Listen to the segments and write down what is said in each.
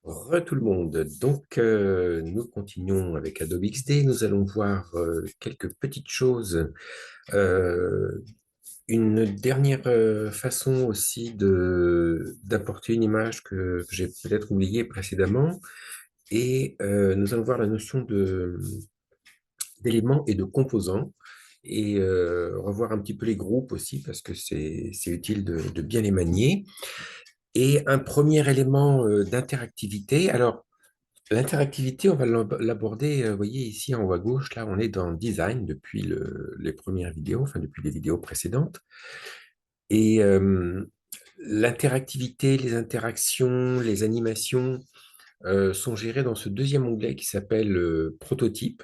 Tout le monde. Donc, nous continuons avec Adobe XD. Nous allons voir quelques petites choses. Euh, une dernière façon aussi d'apporter une image que j'ai peut-être oubliée précédemment. Et nous allons voir la notion d'éléments et de composants. Et revoir un petit peu les groupes aussi, parce que c'est utile de bien les manier. Et un premier élément d'interactivité. Alors, l'interactivité, on va l'aborder, vous voyez ici en haut à gauche, là on est dans Design depuis les premières vidéos, enfin depuis les vidéos précédentes. Et l'interactivité, les interactions, les animations sont gérées dans ce deuxième onglet qui s'appelle Prototype.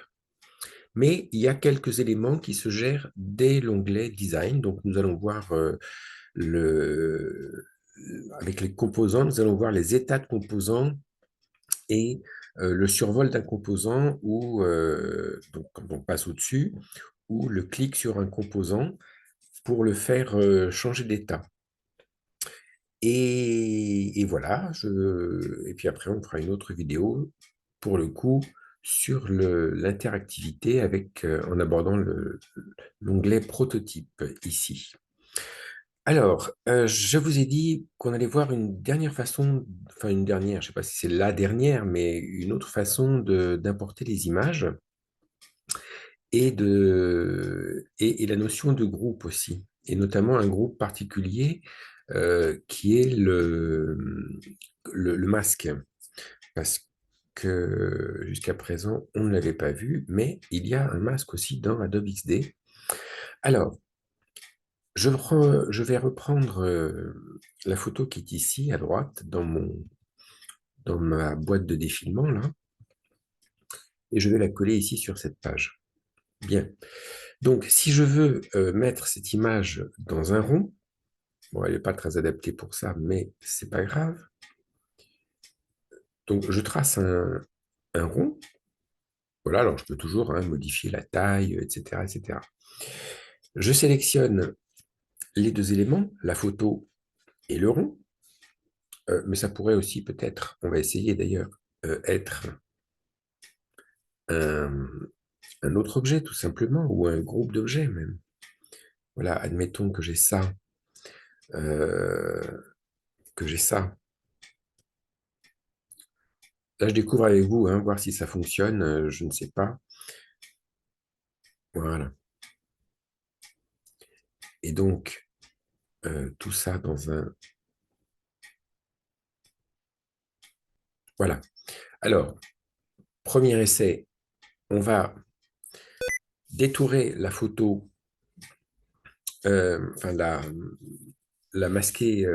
Mais il y a quelques éléments qui se gèrent dès l'onglet Design. Donc nous allons voir le, avec les composants, nous allons voir les états de composants et le survol d'un composant ou donc quand on passe au-dessus, ou le clic sur un composant pour le faire changer d'état. Et voilà, et puis après on fera une autre vidéo pour le coup sur l'interactivité avec en abordant l'onglet prototype ici. Alors, je vous ai dit qu'on allait voir une dernière façon, enfin une dernière, je ne sais pas si c'est la dernière, mais une autre façon d'importer les images et la notion de groupe aussi, et notamment un groupe particulier qui est le masque, parce que jusqu'à présent, on ne l'avait pas vu, mais il y a un masque aussi dans Adobe XD. Alors, je vais reprendre la photo qui est ici, à droite, dans ma boîte de défilement, là, et je vais la coller ici sur cette page. Bien. Donc, si je veux mettre cette image dans un rond, bon, elle n'est pas très adaptée pour ça, mais c'est pas grave. Donc, je trace un rond. Voilà, alors je peux toujours modifier la taille, etc., etc. Je sélectionne les deux éléments, la photo et le rond. Mais ça pourrait aussi peut-être, on va essayer d'ailleurs, être un, un autre objet tout simplement, ou un groupe d'objets même. Voilà, admettons que j'ai ça, euh, que j'ai ça. Là, je découvre avec vous, voir si ça fonctionne, je ne sais pas. Voilà. Et donc, tout ça dans un... Voilà. Alors, premier essai, on va détourer la photo, enfin la masquer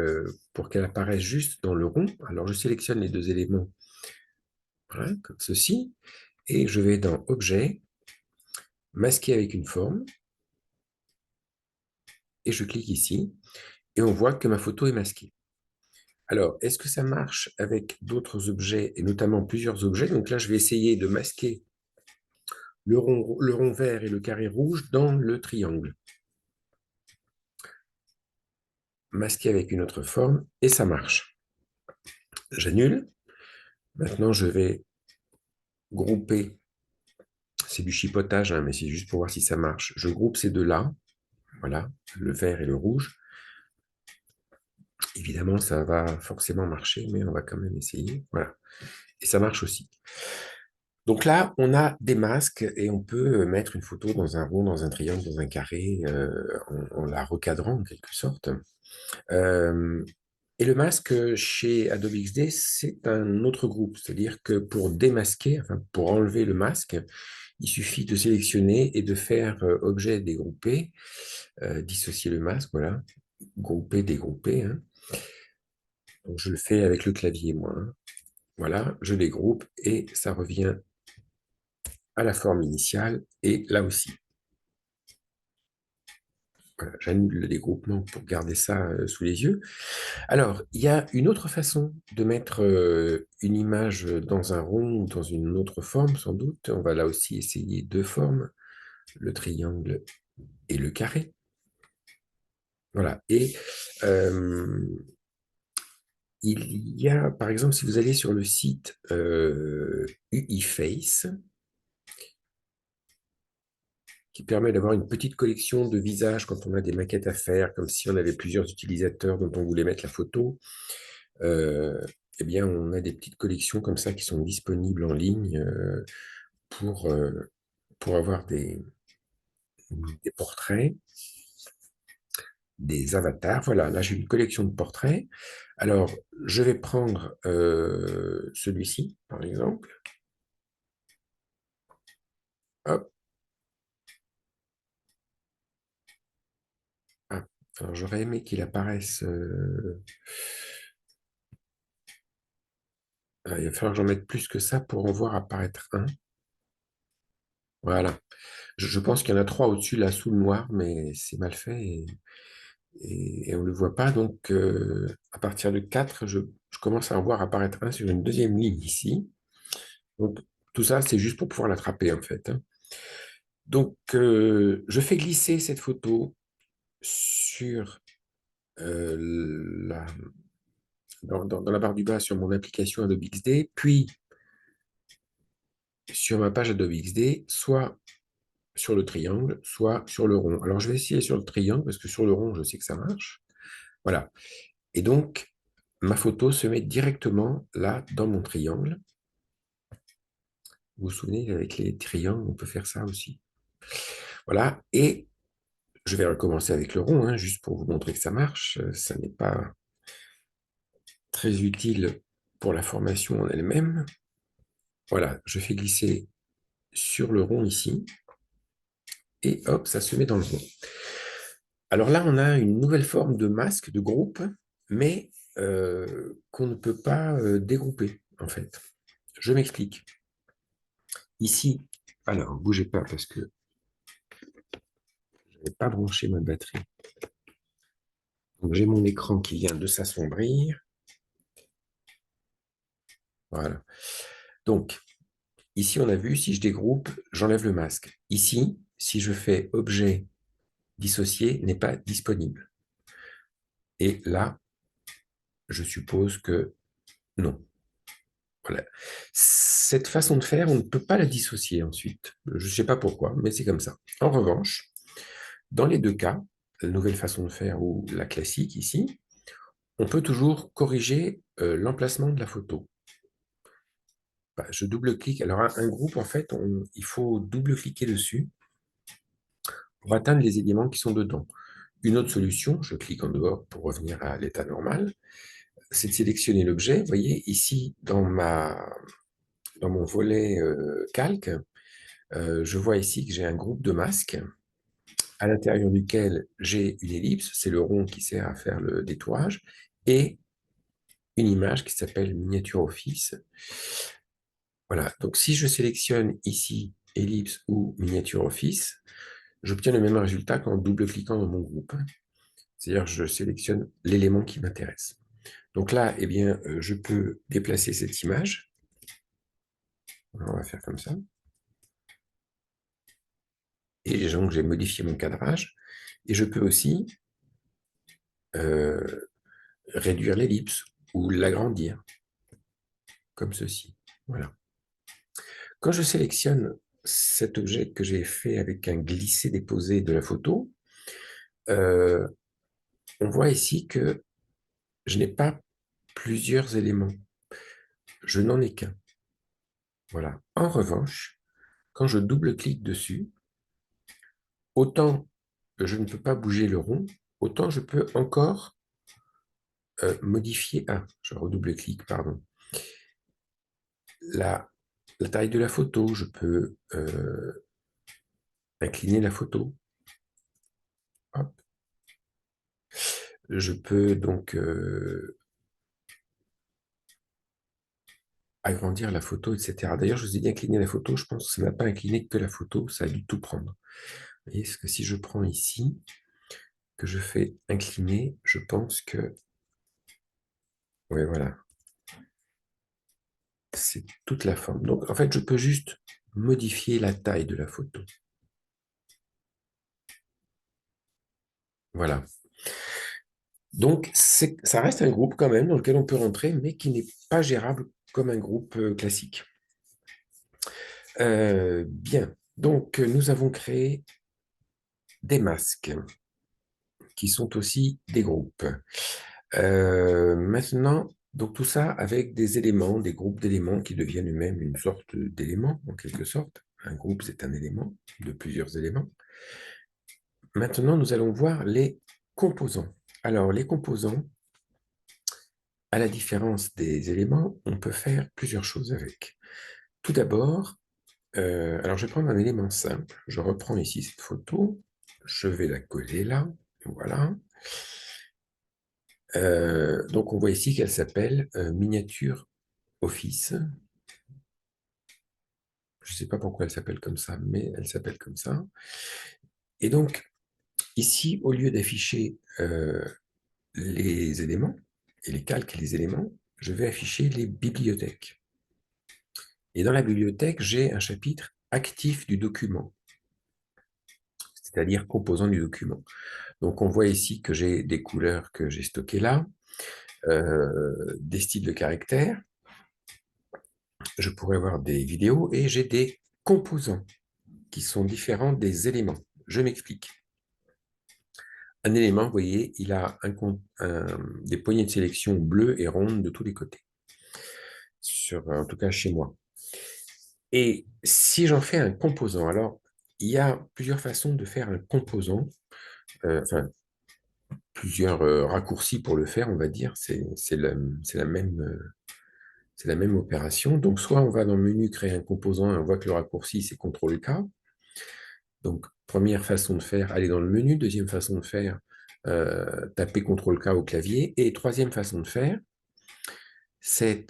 pour qu'elle apparaisse juste dans le rond. Alors, je sélectionne les deux éléments, voilà, comme ceci, et je vais dans Objet, masquer avec une forme, et je clique ici, et on voit que ma photo est masquée. Alors, est-ce que ça marche avec d'autres objets, et notamment plusieurs objets? Donc là, je vais essayer de masquer le rond vert et le carré rouge dans le triangle. Masquer avec une autre forme, et ça marche. J'annule. Maintenant, je vais grouper. C'est du chipotage, mais c'est juste pour voir si ça marche. Je groupe ces deux-là. Voilà, le vert et le rouge. Évidemment, ça va forcément marcher, mais on va quand même essayer. Voilà. Et ça marche aussi. Donc là, on a des masques et on peut mettre une photo dans un rond, dans un triangle, dans un carré, en la recadrant en quelque sorte. Euh, et le masque chez Adobe XD, c'est un autre groupe. C'est-à-dire que pour démasquer, enfin pour enlever le masque, il suffit de sélectionner et de faire objet dégroupé, dissocier le masque, voilà, grouper, dégrouper. Donc je le fais avec le clavier, moi. Voilà, je les groupe et ça revient à la forme initiale et là aussi. Voilà, j'annule le dégroupement pour garder ça sous les yeux. Alors, il y a une autre façon de mettre une image dans un rond ou dans une autre forme, sans doute. On va là aussi essayer deux formes, le triangle et le carré. Voilà. Et Il y a, par exemple, si vous allez sur le site UiFace, qui permet d'avoir une petite collection de visages quand on a des maquettes à faire, comme si on avait plusieurs utilisateurs dont on voulait mettre la photo. Euh, eh bien, on a des petites collections comme ça qui sont disponibles en ligne pour, euh, pour avoir des portraits, des avatars. Voilà, là j'ai une collection de portraits. Alors, je vais prendre celui-ci, par exemple. Hop. Ah, alors j'aurais aimé qu'il apparaisse. Il va falloir que j'en mette plus que ça pour en voir apparaître un. Voilà. Je pense qu'il y en a trois au-dessus, là, sous le noir, mais c'est mal fait et on ne le voit pas. Donc, à partir de 4, je commence à en voir apparaître un sur une deuxième ligne ici. Donc, tout ça, c'est juste pour pouvoir l'attraper, en fait, hein. Donc, je fais glisser cette photo sur euh, la, dans la barre du bas sur mon application Adobe XD, puis sur ma page Adobe XD, soit sur le triangle, soit sur le rond. Alors, je vais essayer sur le triangle, parce que sur le rond, je sais que ça marche. Voilà. Et donc, ma photo se met directement là, dans mon triangle. Vous vous souvenez, avec les triangles, on peut faire ça aussi. Voilà. Et je vais recommencer avec le rond, hein, juste pour vous montrer que ça marche. Ça n'est pas très utile pour la formation en elle-même. Voilà, je fais glisser sur le rond ici. Et hop, ça se met dans le rond. Alors là, on a une nouvelle forme de masque, de groupe, mais qu'on ne peut pas dégrouper, en fait. Je m'explique. Ici, alors, bougez pas parce que je n'ai pas branché ma batterie. Donc, j'ai mon écran qui vient de s'assombrir. Voilà. Donc, ici, on a vu, si je dégroupe, j'enlève le masque. Ici, si je fais objet dissocié, n'est pas disponible. Et là, je suppose que non. Voilà. Cette façon de faire, on ne peut pas la dissocier ensuite. Je ne sais pas pourquoi, mais c'est comme ça. En revanche, dans les deux cas, la nouvelle façon de faire ou la classique ici, on peut toujours corriger l'emplacement de la photo. Bah, je double-clique. Alors, un groupe, en fait, il faut double-cliquer dessus pour atteindre les éléments qui sont dedans. Une autre solution, je clique en dehors pour revenir à l'état normal, c'est de sélectionner l'objet. Vous voyez, ici, dans mon volet calque, je vois ici que j'ai un groupe de masques à l'intérieur duquel j'ai une ellipse, c'est le rond qui sert à faire le détourage, et une image qui s'appelle Miniature Office. Voilà, donc si je sélectionne ici ellipse ou Miniature Office, j'obtiens le même résultat qu'en double-cliquant dans mon groupe. C'est-à-dire que je sélectionne l'élément qui m'intéresse. Donc là, eh bien, je peux déplacer cette image. On va faire comme ça. Et donc, j'ai modifié mon cadrage. Et je peux aussi euh, réduire l'ellipse ou l'agrandir, comme ceci. Voilà. Quand je sélectionne cet objet que j'ai fait avec un glisser-déposer de la photo, euh, on voit ici que je n'ai pas plusieurs éléments. Je n'en ai qu'un. Voilà. En revanche, quand je double-clique dessus, autant je ne peux pas bouger le rond, autant je peux encore modifier. Ah, je redouble-clique, pardon. La, la taille de la photo, je peux incliner la photo. Hop. Je peux donc agrandir la photo, etc. D'ailleurs, je vous ai dit incliner la photo, je pense que ça n'a pas incliné que la photo, ça a dû tout prendre. Vous voyez, parce que si je prends ici, que je fais incliner, je pense que... Oui, voilà, c'est toute la forme. Donc, en fait, je peux juste modifier la taille de la photo. Voilà. Donc, ça reste un groupe quand même dans lequel on peut rentrer, mais qui n'est pas gérable comme un groupe classique. Bien, donc nous avons créé des masques qui sont aussi des groupes. Maintenant, donc tout ça avec des éléments, des groupes d'éléments qui deviennent eux-mêmes une sorte d'élément, en quelque sorte. Un groupe, c'est un élément de plusieurs éléments. Maintenant, nous allons voir les composants. Alors, les composants, à la différence des éléments, on peut faire plusieurs choses avec. Tout d'abord, alors je vais prendre un élément simple. Je reprends ici cette photo. Je vais la coller là. Voilà. Donc on voit ici qu'elle s'appelle miniature office. Je ne sais pas pourquoi elle s'appelle comme ça, mais elle s'appelle comme ça. Et donc ici, au lieu d'afficher les éléments et les calques et les éléments, je vais afficher les bibliothèques. Et dans la bibliothèque, j'ai un chapitre actif du document, c'est-à-dire composant du document. Donc on voit ici que j'ai des couleurs que j'ai stockées là, des styles de caractères, je pourrais avoir des vidéos et j'ai des composants qui sont différents des éléments. Je m'explique. Un élément, vous voyez, il a des poignées de sélection bleues et rondes de tous les côtés, en tout cas chez moi. Et si j'en fais un composant, alors il y a plusieurs façons de faire un composant, enfin plusieurs raccourcis pour le faire, on va dire, c'est la même opération. Donc soit on va dans le menu créer un composant et on voit que le raccourci c'est CTRL-K. Donc première façon de faire, aller dans le menu. Deuxième façon de faire, taper CTRL-K au clavier. Et troisième façon de faire, c'est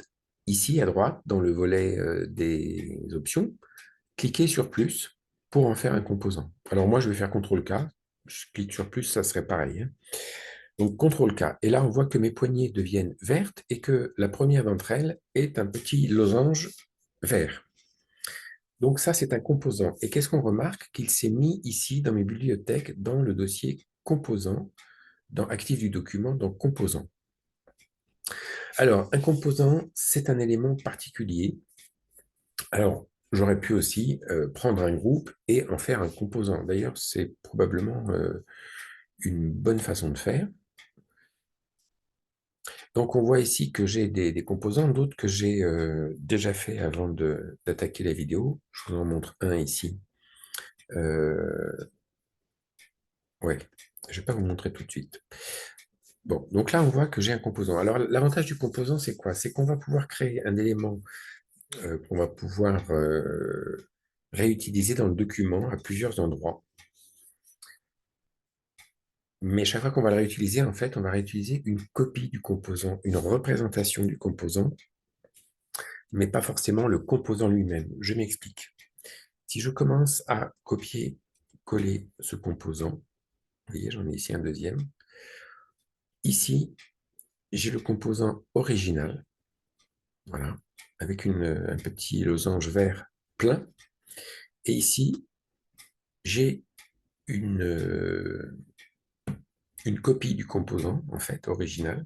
ici à droite, dans le volet des options, cliquer sur plus pour en faire un composant. Alors moi, je vais faire CTRL-K. Je clique sur plus, ça serait pareil, hein. Donc CTRL-K. Et là, on voit que mes poignées deviennent vertes et que la première d'entre elles est un petit losange vert. Donc ça, c'est un composant. Et qu'est-ce qu'on remarque? Qu'il s'est mis ici dans mes bibliothèques, dans le dossier composant, dans actif du document, dans composant. Alors, un composant, c'est un élément particulier. Alors, j'aurais pu aussi prendre un groupe et en faire un composant. D'ailleurs, c'est probablement une bonne façon de faire. Donc, on voit ici que j'ai des composants, d'autres que j'ai déjà fait avant d'attaquer la vidéo. Je vous en montre un ici. Ouais, je ne vais pas vous montrer tout de suite. Bon, donc là, on voit que j'ai un composant. Alors, l'avantage du composant, c'est quoi? C'est qu'on va pouvoir créer un élément qu'on va pouvoir réutiliser dans le document à plusieurs endroits. Mais chaque fois qu'on va le réutiliser, en fait, on va réutiliser une copie du composant, une représentation du composant, mais pas forcément le composant lui-même. Je m'explique. Si je commence à copier-coller ce composant, vous voyez, j'en ai ici un deuxième. Ici, j'ai le composant original, voilà, avec un petit losange vert plein. Et ici, j'ai une copie du composant, en fait, original,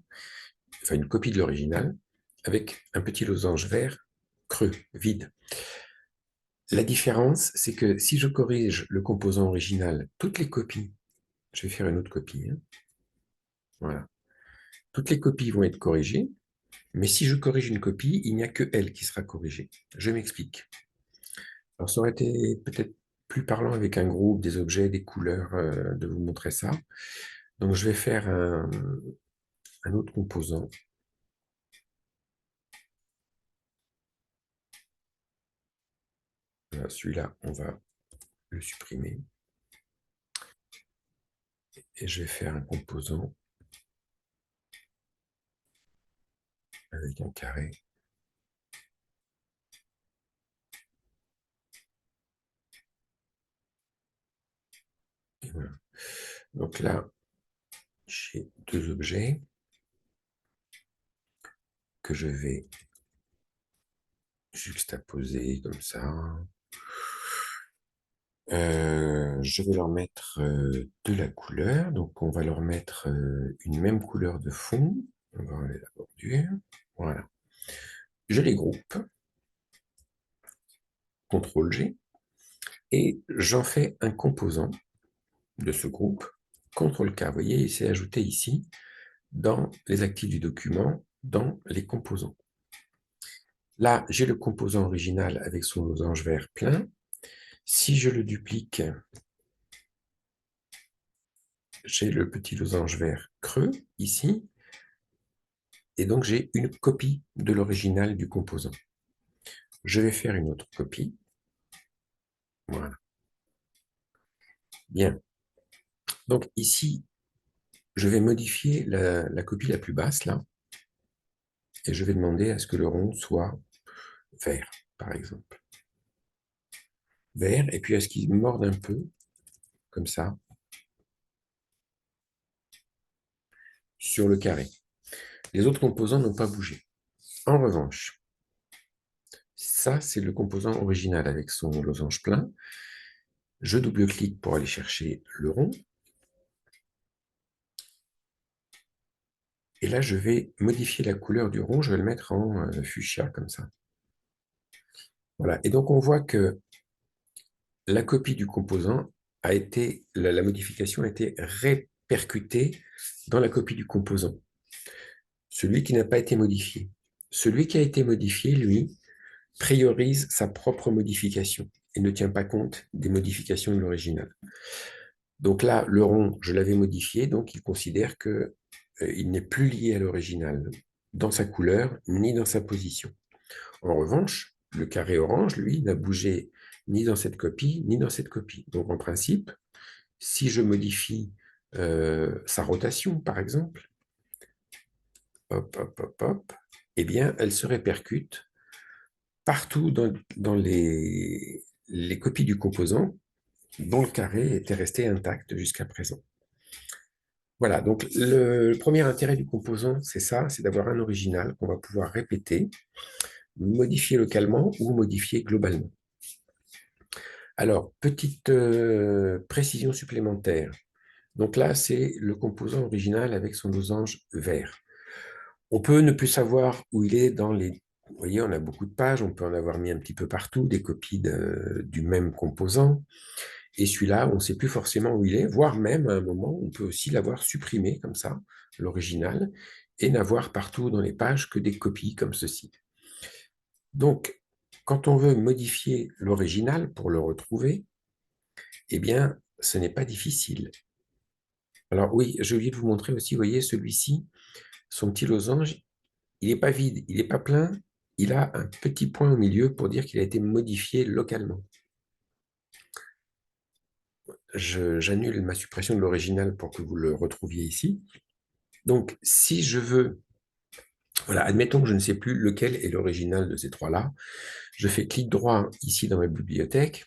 enfin une copie de l'original, avec un petit losange vert creux, vide. La différence, c'est que si je corrige le composant original, toutes les copies, je vais faire une autre copie, hein, voilà, toutes les copies vont être corrigées, mais si je corrige une copie, il n'y a que elle qui sera corrigée. Je m'explique. Alors, ça aurait été peut-être plus parlant avec un groupe, des objets, des couleurs, de vous montrer ça. Donc, je vais faire un autre composant. Celui-là, on va le supprimer. Et je vais faire un composant avec un carré. Et voilà. Donc là, j'ai deux objets que je vais juxtaposer comme ça. Je vais leur mettre de la couleur. Donc, on va leur mettre une même couleur de fond. On va enlever la bordure. Voilà. Je les groupe. CTRL-G. Et j'en fais un composant de ce groupe. CTRL-K. Vous voyez, c'est ajouté ici dans les actifs du document, dans les composants. Là, j'ai le composant original avec son losange vert plein. Si je le duplique, j'ai le petit losange vert creux ici. Et donc, j'ai une copie de l'original du composant. Je vais faire une autre copie. Voilà. Bien. Donc, ici, je vais modifier la copie la plus basse, là. Et je vais demander à ce que le rond soit vert, par exemple. Vert, et puis à ce qu'il morde un peu, comme ça, sur le carré. Les autres composants n'ont pas bougé. En revanche, ça, c'est le composant original avec son losange plein. Je double-clique pour aller chercher le rond. Et là, je vais modifier la couleur du rond. Je vais le mettre en fuchsia, comme ça. Voilà. Et donc, on voit que la copie du composant a été, la modification a été répercutée dans la copie du composant. Celui qui n'a pas été modifié. Celui qui a été modifié, lui, priorise sa propre modification et ne tient pas compte des modifications de l'original. Donc là, le rond, je l'avais modifié, donc il considère que il n'est plus lié à l'original dans sa couleur ni dans sa position. En revanche, le carré orange, lui, n'a bougé ni dans cette copie, ni dans cette copie. Donc en principe, si je modifie sa rotation, par exemple, hop, hop, hop, hop, eh bien, elle se répercute partout dans les copies du composant dont le carré était resté intact jusqu'à présent. Voilà, donc le premier intérêt du composant, c'est ça, c'est d'avoir un original qu'on va pouvoir répéter, modifier localement ou modifier globalement. Alors, petite précision supplémentaire. Donc là, c'est le composant original avec son losange vert. On peut ne plus savoir où il est dans les... Vous voyez, on a beaucoup de pages, on peut en avoir mis un petit peu partout, des copies du même composant. Et celui-là, on ne sait plus forcément où il est, voire même à un moment, on peut aussi l'avoir supprimé comme ça, l'original, et n'avoir partout dans les pages que des copies comme ceci. Donc, quand on veut modifier l'original pour le retrouver, eh bien, ce n'est pas difficile. Alors oui, j'ai oublié de vous montrer aussi, vous voyez, celui-ci, son petit losange, il n'est pas vide, il n'est pas plein, il a un petit point au milieu pour dire qu'il a été modifié localement. J'annule ma suppression de l'original pour que vous le retrouviez ici. Donc, si je veux, voilà, admettons que je ne sais plus lequel est l'original de ces trois-là, je fais clic droit ici dans ma bibliothèque,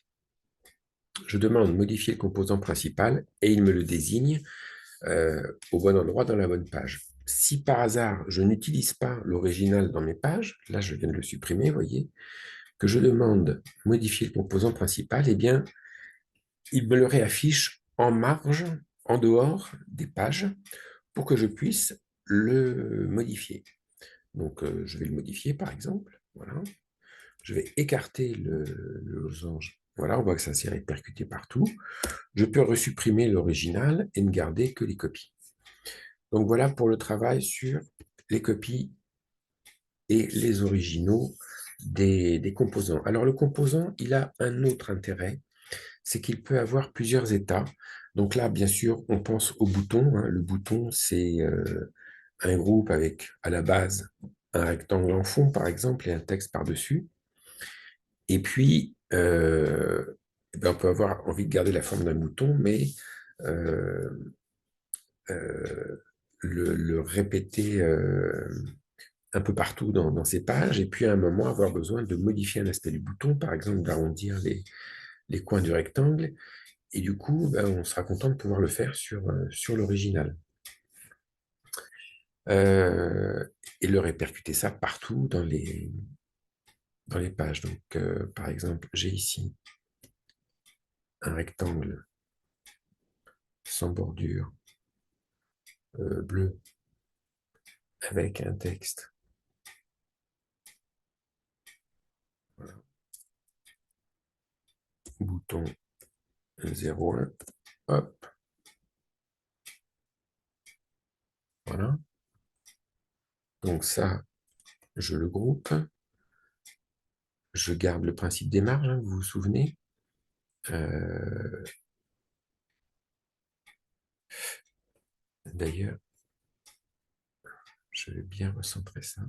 je demande modifier le composant principal et il me le désigne au bon endroit dans la bonne page. Si par hasard, je n'utilise pas l'original dans mes pages, là je viens de le supprimer, vous voyez, que je demande modifier le composant principal, eh bien, il me le réaffiche en marge, en dehors des pages, pour que je puisse le modifier. Donc, je vais le modifier, par exemple. Voilà. Je vais écarter le losange. Voilà, on voit que ça s'est répercuté partout. Je peux resupprimer l'original et ne garder que les copies. Donc, voilà pour le travail sur les copies et les originaux des composants. Alors, le composant, il a un autre intérêt, c'est qu'il peut avoir plusieurs états. Donc là, bien sûr, on pense au bouton. Hein. Le bouton, c'est un groupe avec, à la base, un rectangle en fond, par exemple, et un texte par-dessus. Et puis, on peut avoir envie de garder la forme d'un bouton, mais euh, le répéter un peu partout dans ces pages, et puis à un moment avoir besoin de modifier un aspect du bouton, par exemple d'arrondir les coins du rectangle, et du coup, on sera content de pouvoir le faire sur l'original. Et le répercuter ça partout dans les pages. Donc, par exemple, j'ai ici un rectangle sans bordure bleu avec un texte. Voilà. Bouton 01. Hop. Voilà. Donc ça, je le groupe. Je garde le principe des marges, hein, vous vous souvenez. D'ailleurs, je vais bien recentrer ça.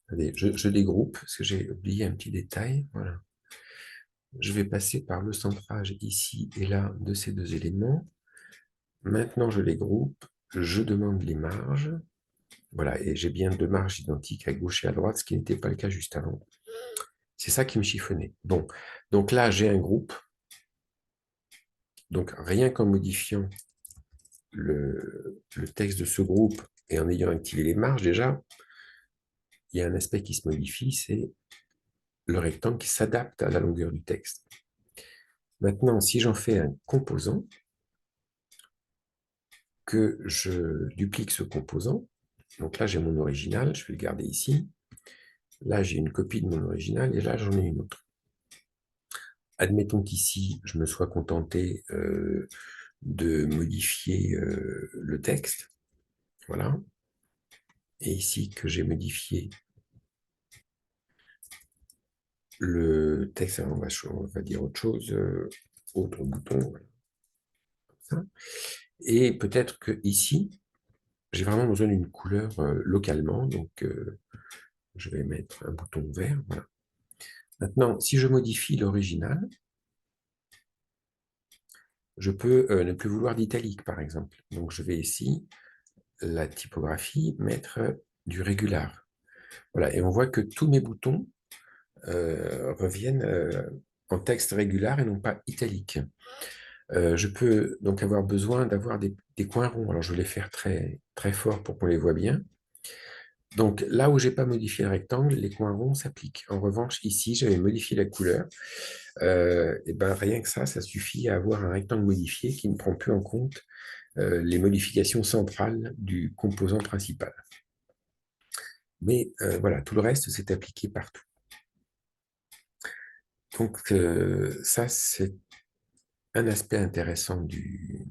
Allez, je dégroupe, parce que j'ai oublié un petit détail. Voilà. Je vais passer par le centrage ici et là de ces deux éléments. Maintenant, je les groupe. Je demande les marges. Voilà, et j'ai bien deux marges identiques à gauche et à droite, ce qui n'était pas le cas juste avant. C'est ça qui me chiffonnait. Bon, donc là, j'ai un groupe. Donc, rien qu'en modifiant le texte de ce groupe et en ayant activé les marges, déjà, il y a un aspect qui se modifie, c'est le rectangle qui s'adapte à la longueur du texte. Maintenant, si j'en fais un composant, que je duplique ce composant, donc là, j'ai mon original, je vais le garder ici. Là, j'ai une copie de mon original et là, j'en ai une autre. Admettons qu'ici, je me sois contenté de modifier le texte. Voilà. Et ici, que j'ai modifié le texte, alors on va dire autre chose, autre bouton. Voilà. Ça. Et peut-être que ici, j'ai vraiment besoin d'une couleur localement, donc je vais mettre un bouton vert. Voilà. Maintenant, si je modifie l'original, je peux ne plus vouloir d'italique, par exemple. Donc, je vais ici, la typographie, mettre du régular. Voilà, et on voit que tous mes boutons reviennent en texte régular et non pas italique. Je peux donc avoir besoin d'avoir des coins ronds. Alors, je vais les faire très, très fort pour qu'on les voit bien. Donc, là où je n'ai pas modifié le rectangle, les coins ronds s'appliquent. En revanche, ici, j'avais modifié la couleur. Et ben, rien que ça suffit à avoir un rectangle modifié qui ne prend plus en compte les modifications centrales du composant principal. Mais voilà, tout le reste s'est appliqué partout. Donc, ça, c'est un aspect intéressant du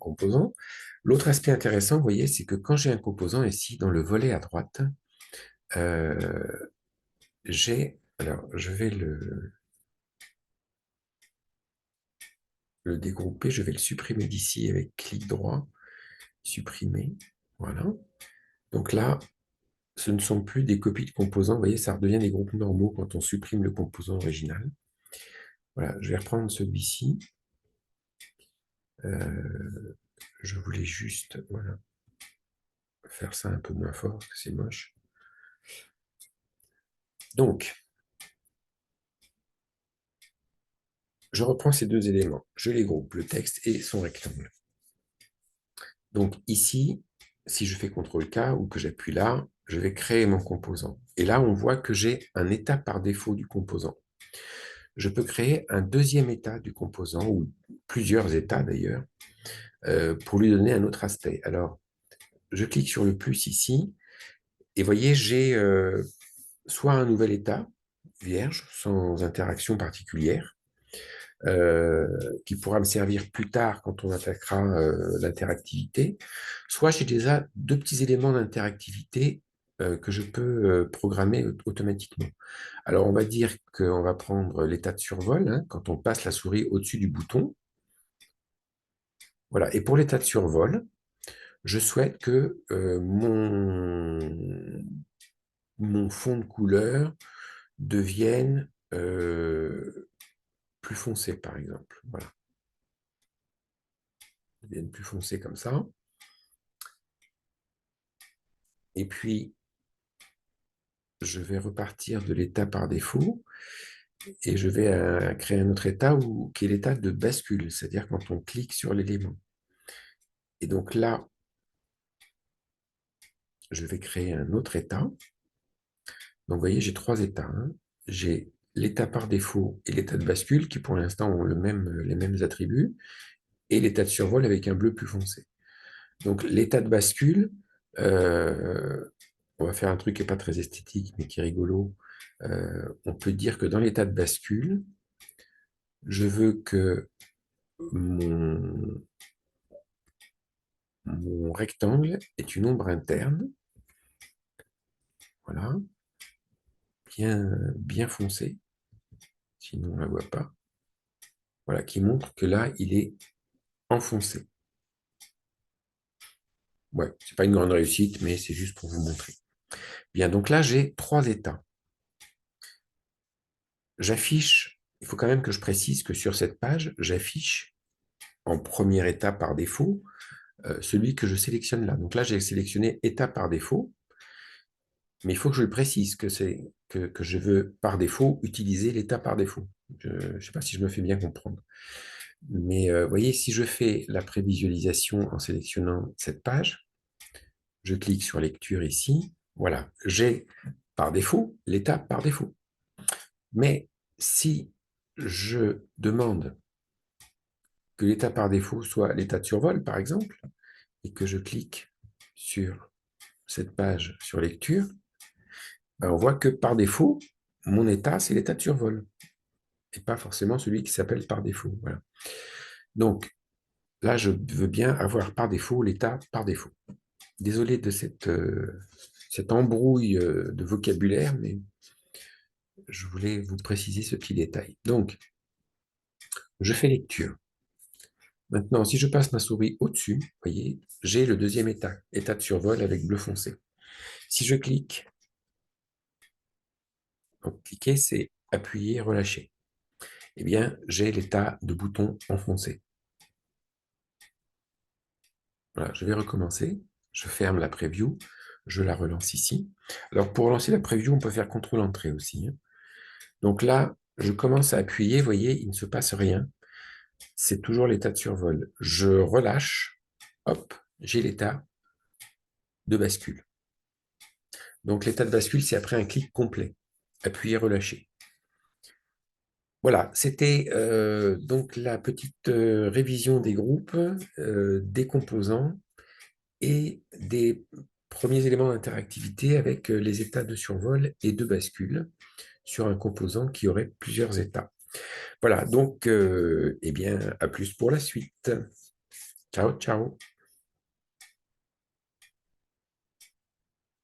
composant. L'autre aspect intéressant, vous voyez, c'est que quand j'ai un composant ici, dans le volet à droite, alors, je vais le dégrouper, je vais le supprimer d'ici avec clic droit, supprimer, voilà. Donc là, ce ne sont plus des copies de composants, vous voyez, ça redevient des groupes normaux quand on supprime le composant original. Voilà, je vais reprendre celui-ci. Je voulais juste, voilà, faire ça un peu moins fort, parce que c'est moche. Donc, je reprends ces deux éléments, je les groupe, le texte et son rectangle. Donc ici, si je fais CTRL-K ou que j'appuie là, je vais créer mon composant. Et là, on voit que j'ai un état par défaut du composant. Je peux créer un deuxième état du composant, ou plusieurs états d'ailleurs, pour lui donner un autre aspect. Alors, je clique sur le plus ici, et vous voyez, j'ai soit un nouvel état, vierge, sans interaction particulière, qui pourra me servir plus tard quand on attaquera l'interactivité, soit j'ai déjà deux petits éléments d'interactivité que je peux programmer automatiquement. Alors, on va dire qu'on va prendre l'état de survol, hein, quand on passe la souris au-dessus du bouton. Voilà. Et pour l'état de survol, je souhaite que mon fond de couleur devienne plus foncé, par exemple. Voilà. Devienne plus foncé comme ça. Et puis, je vais repartir de l'état par défaut et je vais créer un autre état qui est l'état de bascule, c'est-à-dire quand on clique sur l'élément. Et donc là, je vais créer un autre état. Donc, vous voyez, j'ai trois états, hein. J'ai l'état par défaut et l'état de bascule qui, pour l'instant, ont les mêmes attributs, et l'état de survol avec un bleu plus foncé. Donc, l'état de bascule, euh, on va faire un truc qui n'est pas très esthétique, mais qui est rigolo. On peut dire que dans l'état de bascule, je veux que mon, mon rectangle ait une ombre interne, voilà, bien foncée, sinon on ne la voit pas, voilà, qui montre que là, il est enfoncé. Ouais, c'est pas une grande réussite, mais c'est juste pour vous montrer. Bien, donc là, j'ai trois états. J'affiche, il faut quand même que je précise que sur cette page, j'affiche en premier état par défaut celui que je sélectionne là. Donc là, j'ai sélectionné état par défaut, mais il faut que je le précise que je veux par défaut utiliser l'état par défaut. Je ne sais pas si je me fais bien comprendre. Mais vous voyez, si je fais la prévisualisation en sélectionnant cette page, je clique sur lecture ici, voilà, j'ai par défaut l'état par défaut. Mais si je demande que l'état par défaut soit l'état de survol, par exemple, et que je clique sur cette page sur lecture, ben on voit que par défaut, mon état, c'est l'état de survol, et pas forcément celui qui s'appelle par défaut. Voilà. Donc, là, je veux bien avoir par défaut l'état par défaut. Désolé de cette embrouille de vocabulaire, mais je voulais vous préciser ce petit détail. Donc, je fais lecture. Maintenant, si je passe ma souris au-dessus, vous voyez, j'ai le deuxième état, état de survol avec bleu foncé. Si je clique, donc cliquer, c'est appuyer, relâcher. Eh bien, j'ai l'état de bouton enfoncé. Voilà, je vais recommencer. Je ferme la preview. Je la relance ici. Alors, pour relancer la preview, on peut faire CTRL-Entrée aussi, hein. Donc là, je commence à appuyer. Vous voyez, il ne se passe rien. C'est toujours l'état de survol. Je relâche. Hop, j'ai l'état de bascule. Donc, l'état de bascule, c'est après un clic complet. Appuyer, relâcher. Voilà, c'était donc la petite révision des groupes, des composants et des premiers éléments d'interactivité avec les états de survol et de bascule sur un composant qui aurait plusieurs états. Voilà, donc, eh bien, à plus pour la suite. Ciao, ciao.